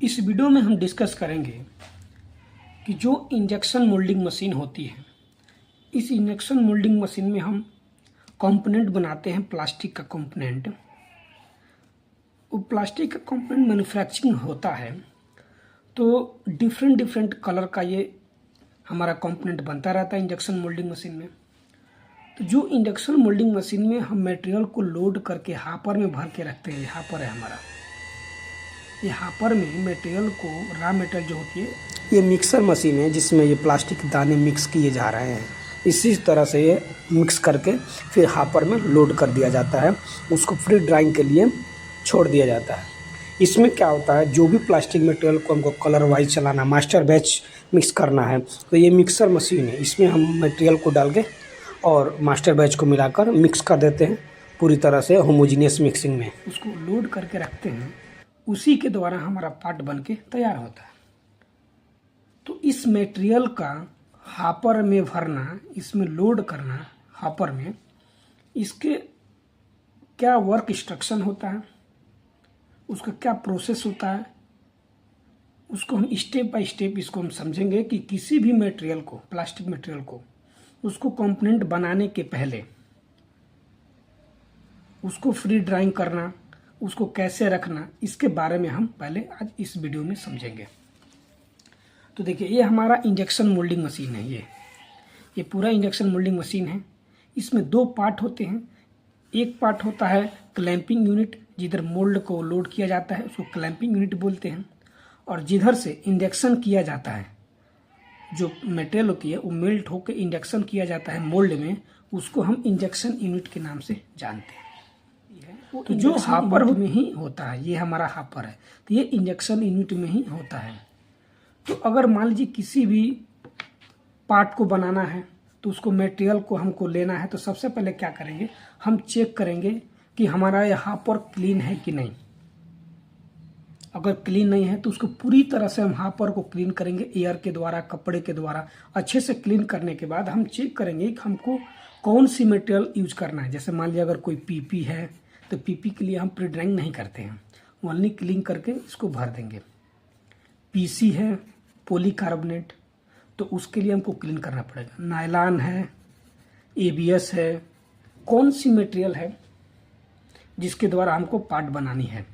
इस वीडियो में हम डिस्कस करेंगे कि जो इंजेक्शन मोल्डिंग मशीन होती है, इस इंजेक्शन मोल्डिंग मशीन में हम कंपोनेंट बनाते हैं, प्लास्टिक का कंपोनेंट। वो प्लास्टिक का कंपोनेंट मैन्युफैक्चरिंग होता है तो डिफरेंट कलर का ये हमारा कंपोनेंट बनता रहता है इंजेक्शन मोल्डिंग मशीन में। तो जो इंजेक्शन मोल्डिंग मशीन में हम मटेरियल को लोड करके हापर में भर के रखते हैं, हापर है हमारा। ये हापर में मटेरियल को, रॉ मटेरियल जो होती है, ये मिक्सर मशीन है जिसमें ये प्लास्टिक के दाने मिक्स किए जा रहे हैं। इसी तरह से ये मिक्स करके फिर हापर में लोड कर दिया जाता है, उसको फ्री ड्राइंग के लिए छोड़ दिया जाता है। इसमें क्या होता है, जो भी प्लास्टिक मटेरियल को हमको कलर वाइज चलाना, मास्टर बैच मिक्स करना है, तो ये मिक्सर मशीन है। इसमें हम मटेरियल को डाल के और मास्टर बैच को मिलाकर मिक्स कर देते हैं पूरी तरह से होमोजीनियस मिक्सिंग में, उसको लोड करके रखते हैं। उसी के द्वारा हमारा पार्ट बन के तैयार होता है। तो इस मटेरियल का हापर में भरना, इसमें लोड करना हापर में, इसके क्या वर्क इंस्ट्रक्शन होता है, उसका क्या प्रोसेस होता है, उसको हम स्टेप बाय स्टेप इसको हम समझेंगे कि किसी भी मटेरियल को, प्लास्टिक मटेरियल को, उसको कंपोनेंट बनाने के पहले उसको फ्री ड्राइंग करना, उसको कैसे रखना, इसके बारे में हम पहले आज इस वीडियो में समझेंगे। तो देखिए, ये हमारा इंजेक्शन मोल्डिंग मशीन है। ये पूरा इंजेक्शन मोल्डिंग मशीन है। इसमें दो पार्ट होते हैं। एक पार्ट होता है क्लैंपिंग यूनिट, जिधर मोल्ड को लोड किया जाता है, उसको क्लैंपिंग यूनिट बोलते हैं। और जिधर से इंजेक्शन किया जाता है, जो मटेरियल होती है वो मेल्ट होकर इंजेक्शन किया जाता है मोल्ड में, उसको हम इंजेक्शन यूनिट के नाम से जानते हैं। तो जो हापर में ही होता है, ये हमारा हापर है, तो ये इंजेक्शन यूनिट में ही होता है। तो अगर मान लीजिए किसी भी पार्ट को बनाना है, तो उसको मटेरियल को हमको लेना है, तो सबसे पहले क्या करेंगे, हम चेक करेंगे कि हमारा ये हापर क्लीन है कि नहीं। अगर क्लीन नहीं है तो उसको पूरी तरह से हम हापर को क्लीन करेंगे, एयर के द्वारा, कपड़े के द्वारा अच्छे से क्लीन करने के बाद हम चेक करेंगे कि हमको कौन सी मटेरियल यूज करना है। जैसे मान लीजिए अगर कोई पीपी है तो पीपी के लिए हम प्री ड्राइंग नहीं करते हैं, ओनली क्लीन करके इसको भर देंगे। पीसी है, पॉलीकार्बोनेट, तो उसके लिए हमको क्लीन करना पड़ेगा। नायलॉन है, एबीएस है, कौन सी मटेरियल है जिसके द्वारा हमको पार्ट बनानी है,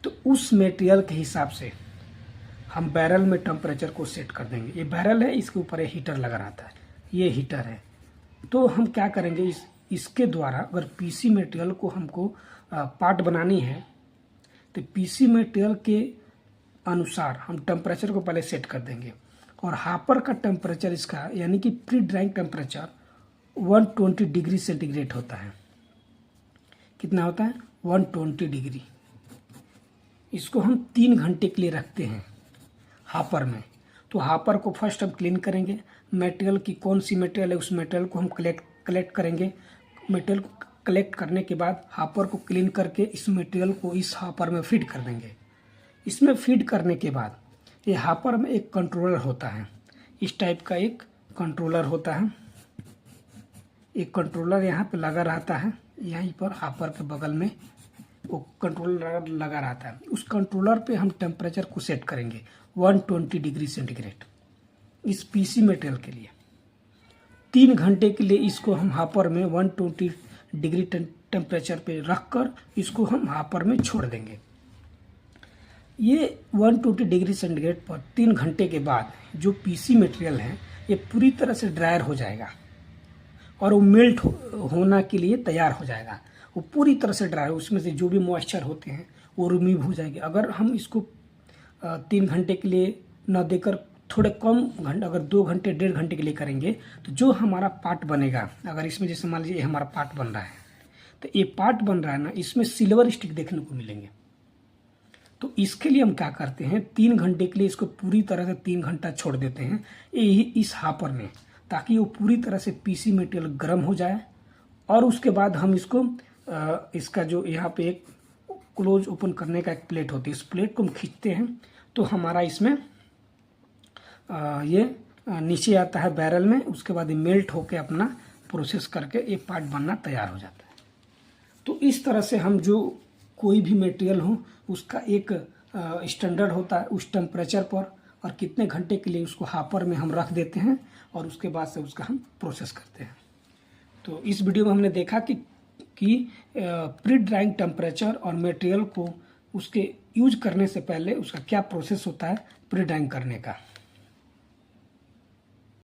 तो उस मटेरियल के हिसाब से हम बैरल में टेम्परेचर को सेट कर देंगे। ये बैरल है, इसके ऊपर एक हीटर लगा रहता है, ये हीटर है। तो हम क्या करेंगे, इसके द्वारा अगर पीसी मटेरियल को हमको पार्ट बनानी है, तो पीसी मटेरियल के अनुसार हम टेम्परेचर को पहले सेट कर देंगे। और हापर का टेम्परेचर इसका, यानी कि pre drawing temperature 120 degree centigrade होता है। कितना होता है, 120 डिग्री। इसको हम 3 घंटे के लिए रखते हैं हापर में। तो हापर को फर्स्ट हम क्लीन करेंगे, मटेरियल की कौन सी मटेरियल है उस मटेरियल को हम कलेक्ट करेंगे। मटेरियल को कलेक्ट करने के बाद हापर को क्लीन करके इस मटेरियल को इस हापर में फीड कर देंगे। इसमें फीड करने के बाद ये हापर में एक कंट्रोलर होता है, इस टाइप का एक कंट्रोलर होता है। एक कंट्रोलर यहाँ पे लगा रहता है, यहीं पर हापर के बगल में वो कंट्रोलर लगा रहता है। उस कंट्रोलर पे हम टेम्परेचर को सेट करेंगे 120 डिग्री सेंटीग्रेड इस पीसी मटेरियल के लिए। 3 घंटे के लिए इसको हम हापर में 120 डिग्री टेम्परेचर पे रखकर इसको हम हापर में छोड़ देंगे। ये 120 डिग्री सेंटीग्रेड पर 3 घंटे के बाद जो पीसी मटेरियल है ये पूरी तरह से ड्रायर हो जाएगा और वो मेल्ट होना के लिए तैयार हो जाएगा। वो पूरी तरह से ड्राई, उसमें से जो भी मॉइस्चर होते हैं वो रिमूव हो जाएंगे। अगर हम इसको 3 घंटे के लिए न देकर थोड़े कम घंटे, अगर 2 घंटे 1.5 घंटे के लिए करेंगे, तो जो हमारा पार्ट बनेगा, अगर इसमें जैसे मान लीजिए हमारा पार्ट बन रहा है, तो ये पार्ट बन रहा है ना, इसमें सिल्वर स्टिक देखने को मिलेंगे। तो इसके लिए हम क्या करते हैं, 3 घंटे के लिए इसको पूरी तरह से 3 घंटा छोड़ देते हैं यही इस हापर में, ताकि वो पूरी तरह से पीसी मटेरियल गर्म हो जाए। और उसके बाद हम इसको इसका जो यहाँ पे एक क्लोज ओपन करने का एक प्लेट होती है, इस प्लेट को हम खींचते हैं तो हमारा इसमें ये नीचे आता है बैरल में। उसके बाद ये मेल्ट होके अपना प्रोसेस करके ये पार्ट बनना तैयार हो जाता है। तो इस तरह से हम जो कोई भी मटेरियल हो उसका एक स्टैंडर्ड होता है उस टेम्परेचर पर, और कितने घंटे के लिए उसको हापर में हम रख देते हैं और उसके बाद से उसका हम प्रोसेस करते हैं। तो इस वीडियो में हमने देखा कि प्री ड्राइंग टेम्परेचर और मटेरियल को उसके यूज करने से पहले उसका क्या प्रोसेस होता है प्री ड्राइंग करने का।